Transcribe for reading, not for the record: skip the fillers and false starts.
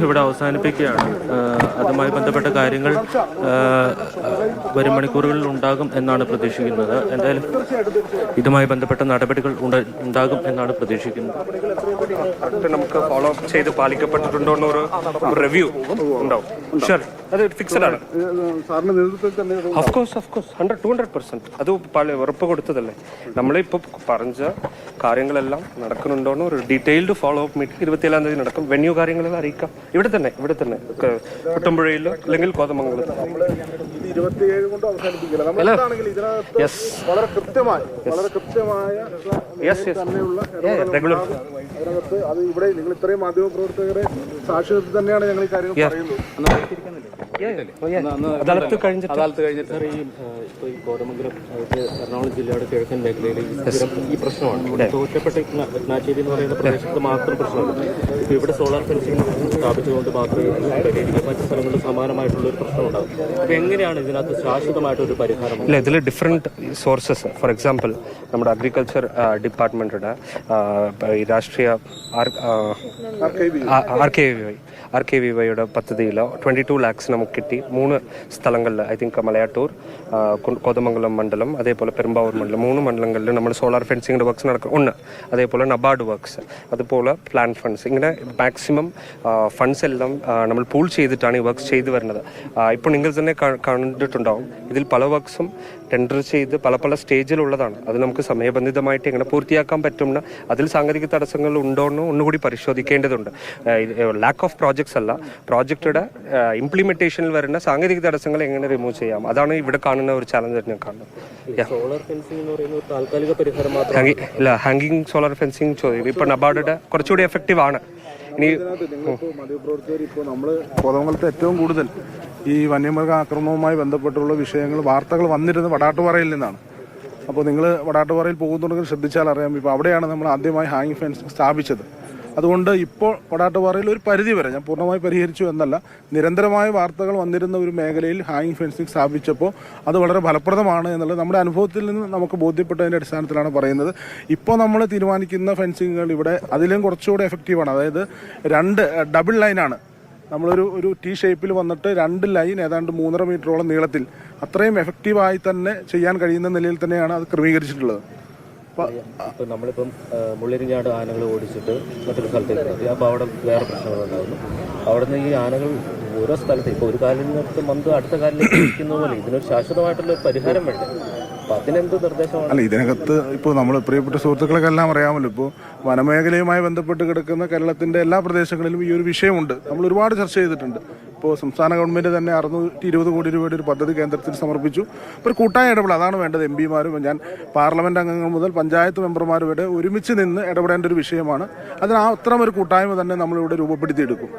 ഇവിടെ അവസാനിപ്പിക്കുകയാണ്. അതുമായി ബന്ധപ്പെട്ട കാര്യങ്ങൾ വരും മണിക്കൂറുകളിൽ ഉണ്ടാകും എന്നാണ് പ്രതീക്ഷിക്കുന്നത്. എന്തായാലും ഇതുമായി ബന്ധപ്പെട്ട നടപടികൾ ഉണ്ടാകും എന്നാണ് പ്രതീക്ഷിക്കുന്നത്. നമുക്ക് ഫോളോ അപ്പ് ചെയ്ത് പാലിക്കപ്പെട്ടിട്ടുണ്ടോ എന്നൊരു റിവ്യൂ ഉണ്ടാവും. ഷുവർ, അത് ഫിക്സഡ് ആണ്. ഓഫ് കോഴ്സ് 100-200% അത് ഉറപ്പ് കൊടുത്തതല്ലേ. നമ്മളിപ്പോൾ പറഞ്ഞ കാര്യങ്ങളെല്ലാം നടക്കുന്നുണ്ടോന്ന് ഒരു ഡീറ്റെയിൽഡ് ഫോളോ അപ്പ് മീറ്റിംഗ് 27-ാം തീയതി നടക്കും. വെന്യൂ കാര്യങ്ങളെല്ലാം അറിയിക്കാം. ഇവിടെ തന്നെ കുട്ടമ്പുഴയിലോ അല്ലെങ്കിൽ കോതമംഗലത്തോ. അദാലത്ത് കഴിഞ്ഞിട്ട് ഈ കോതമംഗലം എറണാകുളം ജില്ലയുടെ കിഴക്കൻ മേഖലയിൽ ഈ പ്രശ്നമാണ്. തോറ്റപ്പെട്ട നാച്ചേരി എന്ന് പറയുന്ന പ്രദേശത്ത് മാത്രം പ്രശ്നമുണ്ട്. ഇപ്പോൾ ഇവിടെ സോളാർ ഫെൻസിംഗ് സ്ഥാപിച്ചുകൊണ്ട് മാത്രമേ പരിഹരിക്കാൻ മറ്റു സ്ഥലങ്ങളിൽ സമാനമായിട്ടുള്ള ഒരു പ്രശ്നം ഉണ്ടാകും. അപ്പോൾ എങ്ങനെയാണ് ഇതിനകത്ത് ശാശ്വതമായിട്ടൊരു പരിഹാരം? ഇല്ല, ഇതിൽ ഡിഫറെൻറ്റ് സോഴ്സസ്. ഫോർ എക്സാമ്പിൾ നമ്മുടെ അഗ്രികൾച്ചർ ഡിപ്പാർട്ട്മെൻറ്റിൻ്റെ ഈ രാഷ്ട്രീയ RKVYയുടെ പദ്ധതിയിൽ 22 lakhs നമുക്ക് കിട്ടി. 3 സ്ഥലങ്ങളിൽ, ഐ തിങ്ക് മലയാറ്റൂർ, കോതമംഗലം മണ്ഡലം, അതേപോലെ പെരുമ്പാവൂർ മണ്ഡലം, 3 മണ്ഡലങ്ങളിൽ നമ്മൾ സോളാർ ഫെൻസിങ്ങിൻ്റെ വർക്ക്സ് നടക്കും. അതേപോലെ നബാർഡ് വർക്ക്സ്, അതുപോലെ പ്ലാൻ ഫണ്ട്സ്, ഇങ്ങനെ മാക്സിമം ഫണ്ട്സ് എല്ലാം നമ്മൾ പൂൾ ചെയ്തിട്ടാണ് ഈ വർക്ക്സ് ചെയ്തു വരുന്നത്. ഇപ്പോൾ നിങ്ങൾ തന്നെ കണ്ടിട്ടുണ്ടാവും, ഇതിൽ പല വർക്ക്സും ടെൻഡർ ചെയ്ത് പല സ്റ്റേജിലുള്ളതാണ്. അത് നമുക്ക് സമയബന്ധിതമായിട്ട് എങ്ങനെ പൂർത്തിയാക്കാൻ പറ്റുമെന്ന്, അതിൽ സാങ്കേതിക തടസ്സങ്ങൾ ഉണ്ടോ എന്ന് ഒന്നുകൂടി പരിശോധിക്കേണ്ടതുണ്ട്. ലാക്ക് ഓഫ് പ്രോജക്ട്സ് അല്ല, പ്രോജക്റ്റുടെ ഇംപ്ലിമെന്റേഷനിൽ വരുന്ന സാങ്കേതിക തടസ്സങ്ങൾ എങ്ങനെ റിമൂവ് ചെയ്യാം, അതാണ് ഇവിടെ കാണുന്ന ഒരു ചാലഞ്ച് ഞാൻ കാണുന്നത്. ഇല്ല, ഹാങ്കിങ് സോളാർ ഫെൻസിങ് ചോദ്യം ഇപ്പോൾ നബാർഡിന്റെ കുറച്ചുകൂടി എഫക്റ്റീവ് ആണ്. ഇനി ഇപ്പോൾ നമ്മൾ കോതമംഗലത്ത് ഏറ്റവും കൂടുതൽ ഈ വന്യമൃഗ ആക്രമണവുമായി ബന്ധപ്പെട്ടുള്ള വിഷയങ്ങൾ, വാർത്തകൾ വന്നിരുന്നത് വടാട്ടുപാറയിൽ നിന്നാണ്. അപ്പോൾ നിങ്ങൾ വടാട്ടുപാറയിൽ പോകുന്നുണ്ടെങ്കിൽ ശ്രദ്ധിച്ചാൽ അറിയാം, ഇപ്പോൾ അവിടെയാണ് നമ്മൾ ആദ്യമായി ഹാങ്ങിങ് ഫെൻസ് സ്ഥാപിച്ചത്. അതുകൊണ്ട് ഇപ്പോൾ വടാട്ടുപാറയിൽ ഒരു പരിധി വരെ, ഞാൻ പൂർണ്ണമായി പരിഹരിച്ചു എന്നല്ല, നിരന്തരമായ വാർത്തകൾ വന്നിരുന്ന ഒരു മേഖലയിൽ ഹാങ്ങിങ് ഫെൻസിങ് സ്ഥാപിച്ചപ്പോൾ അത് വളരെ ഫലപ്രദമാണ് എന്നുള്ളത് നമ്മുടെ അനുഭവത്തിൽ നിന്ന് നമുക്ക് ബോധ്യപ്പെട്ടതിൻ്റെ അടിസ്ഥാനത്തിലാണ് പറയുന്നത്. ഇപ്പോൾ നമ്മൾ തീരുമാനിക്കുന്ന ഫെൻസിങ്ങുകൾ ഇവിടെ അതിലും കുറച്ചുകൂടെ എഫക്റ്റീവാണ്. അതായത് 2 ഡബിൾ ലൈനാണ്. നമ്മളൊരു T ഷേപ്പിൽ വന്നിട്ട് 2 ലൈൻ ഏതാണ്ട് 3.5 മീറ്ററോളം നീളത്തിൽ അത്രയും എഫക്റ്റീവായി തന്നെ ചെയ്യാൻ കഴിയുന്ന നിലയിൽ തന്നെയാണ് അത് ക്രമീകരിച്ചിട്ടുള്ളത്. ഇപ്പം നമ്മളിപ്പം മുള്ളിരിഞ്ഞാട് ആനകൾ ഓടിച്ചിട്ട് മറ്റൊരു സ്ഥലത്തേക്ക്, അപ്പോൾ അവിടെ വേറെ പ്രശ്നങ്ങളുണ്ടാകുന്നു. അവിടെ നിന്ന് ഈ ആനകൾ ഓരോ സ്ഥലത്ത് ഇപ്പോൾ ഒരു കാലിൽ നിന്ന് വന്ന് അടുത്ത കാലിലേക്ക് ഇരിക്കുന്ന പോലെ ഇതിനൊരു ശാശ്വതമായിട്ടുള്ള പരിഹാരം വേണ്ടേ? അപ്പോൾ അതിനെന്ത് നിർദ്ദേശമാണ്? അല്ല, ഇതിനകത്ത് ഇപ്പോൾ നമ്മൾ പ്രിയപ്പെട്ട സുഹൃത്തുക്കൾക്കെല്ലാം അറിയാമല്ലോ, ഇപ്പോൾ വനമേഖലയുമായി ബന്ധപ്പെട്ട് കിടക്കുന്ന കേരളത്തിൻ്റെ എല്ലാ പ്രദേശങ്ങളിലും ഈ ഒരു വിഷയമുണ്ട്. നമ്മൾ ഒരുപാട് ചർച്ച ചെയ്തിട്ടുണ്ട്. ഇപ്പോൾ സംസ്ഥാന ഗവൺമെൻറ് തന്നെ 620 കോടി രൂപയുടെ ഒരു പദ്ധതി കേന്ദ്രത്തിൽ സമർപ്പിച്ചു. ഒരു കൂട്ടായ ഇടപെടൽ അതാണ് വേണ്ടത്. എംപിമാരും ഞാൻ പാർലമെൻറ്റ് അംഗങ്ങൾ മുതൽ പഞ്ചായത്ത് മെമ്പർമാരും വരെ ഒരുമിച്ച് നിന്ന് ഇടപെടേണ്ട ഒരു വിഷയമാണ്. അതിന് അത്തരം ഒരു കൂട്ടായ്മ തന്നെ നമ്മളിവിടെ രൂപപ്പെടുത്തിയെടുക്കും.